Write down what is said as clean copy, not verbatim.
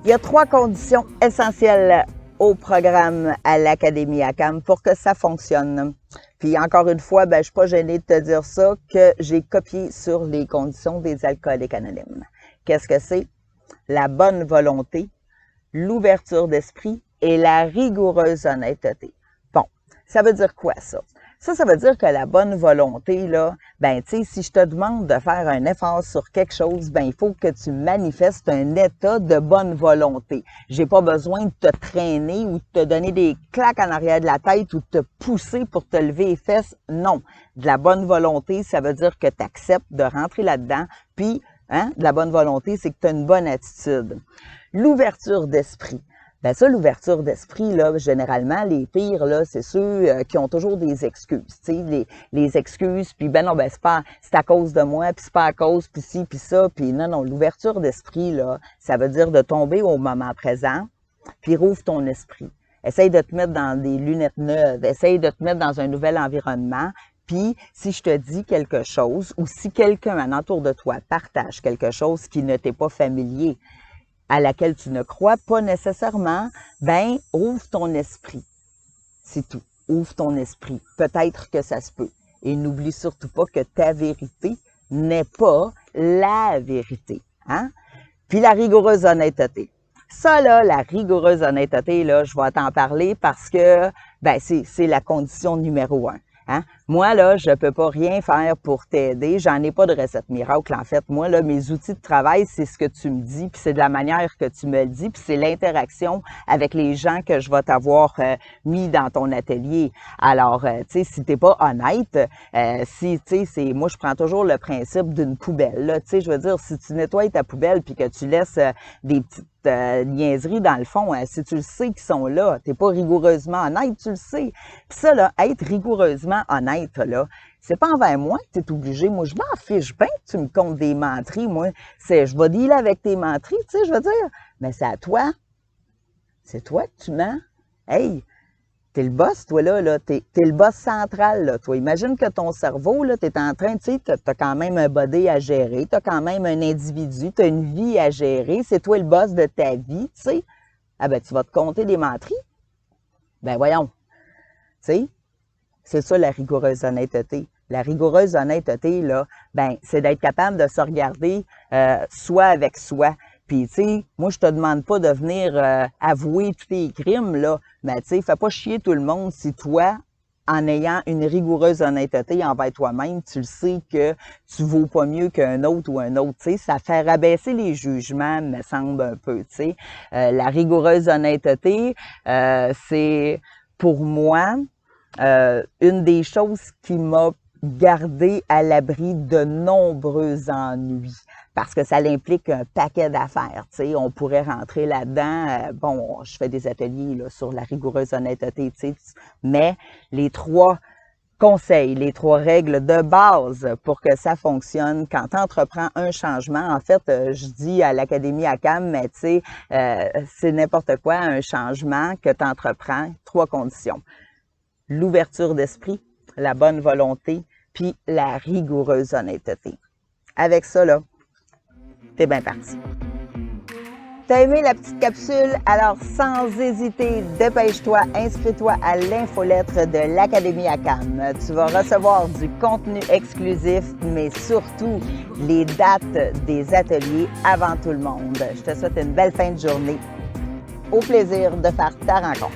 Il y a 3 conditions essentielles au programme à l'Académie ACAM pour que ça fonctionne. Puis encore une fois, je suis pas gênée de te dire ça, que j'ai copié sur les conditions des alcooliques anonymes. Qu'est-ce que c'est? La bonne volonté, l'ouverture d'esprit et la rigoureuse honnêteté. Bon, ça veut dire quoi ça? Ça veut dire que la bonne volonté, là, tu sais, si je te demande de faire un effort sur quelque chose, il faut que tu manifestes un état de bonne volonté. J'ai pas besoin de te traîner ou de te donner des claques en arrière de la tête ou de te pousser pour te lever les fesses. Non. De la bonne volonté, ça veut dire que tu acceptes de rentrer là-dedans, puis, de la bonne volonté, c'est que tu as une bonne attitude. L'ouverture d'esprit. Ça, l'ouverture d'esprit, là, généralement, les pires, là, c'est ceux qui ont toujours des excuses, tu sais, les excuses, puis non, c'est à cause de moi, puis c'est pas à cause, puis ci, puis ça, puis non, l'ouverture d'esprit, là, ça veut dire de tomber au moment présent, puis rouvre ton esprit. Essaye de te mettre dans des lunettes neuves, essaye de te mettre dans un nouvel environnement, puis si je te dis quelque chose, ou si quelqu'un alentour de toi partage quelque chose qui ne t'est pas familier, à laquelle tu ne crois pas nécessairement, ouvre ton esprit. C'est tout. Ouvre ton esprit. Peut-être que ça se peut. Et n'oublie surtout pas que ta vérité n'est pas la vérité. Hein? Puis la rigoureuse honnêteté. Ça, là, la rigoureuse honnêteté, là, je vais t'en parler parce que, c'est la condition numéro 1. Hein? Moi, là, je peux pas rien faire pour t'aider. J'en ai pas de recette miracle, en fait. Moi, là, mes outils de travail, c'est ce que tu me dis, puis c'est de la manière que tu me le dis, puis c'est l'interaction avec les gens que je vais t'avoir mis dans ton atelier. Alors, tu sais, si t'es pas honnête, moi, je prends toujours le principe d'une poubelle, là. Tu sais, je veux dire, si tu nettoies ta poubelle puis que tu laisses des petites niaiseries dans le fond, si tu le sais qu'ils sont là, t'es pas rigoureusement honnête, tu le sais. Puis ça, là, être rigoureusement honnête, là, c'est pas envers moi que t'es obligé. Moi, je m'en fiche bien que tu me comptes des menteries. Moi, je vais dealer avec tes menteries, tu sais, je veux dire. Mais c'est à toi. C'est toi que tu mens. Hey, t'es le boss, toi, là. T'es le boss central, là, toi. Imagine que ton cerveau, là, t'es en train, tu sais, t'as quand même un body à gérer, t'as quand même un individu, t'as une vie à gérer, c'est toi le boss de ta vie, tu sais. Ah tu vas te compter des menteries? Voyons. Tu sais, c'est ça la rigoureuse honnêteté. La rigoureuse honnêteté, là, c'est d'être capable de se regarder soi avec soi. Puis, tu sais, moi, je te demande pas de venir avouer tous tes crimes, là, mais tu sais, fais pas chier tout le monde si toi, en ayant une rigoureuse honnêteté envers toi-même, tu le sais que tu vaux pas mieux qu'un autre ou un autre, tu sais, ça fait rabaisser les jugements, me semble un peu, tu sais. La rigoureuse honnêteté, c'est, pour moi, une des choses qui m'a gardé à l'abri de nombreux ennuis. Parce que ça implique un paquet d'affaires, tu sais, on pourrait rentrer là-dedans. Je fais des ateliers là, sur la rigoureuse honnêteté, tu sais, mais les 3 conseils, les 3 règles de base pour que ça fonctionne quand tu entreprends un changement. En fait, je dis à l'Académie ACAM, mais tu sais, c'est n'importe quoi, un changement que tu entreprends, 3 conditions. L'ouverture d'esprit, la bonne volonté, puis la rigoureuse honnêteté. Avec ça, là, t'es bien parti. T'as aimé la petite capsule? Alors, sans hésiter, dépêche-toi, inscris-toi à l'infolettre de l'Académie ACAM. Tu vas recevoir du contenu exclusif, mais surtout les dates des ateliers avant tout le monde. Je te souhaite une belle fin de journée. Au plaisir de faire ta rencontre.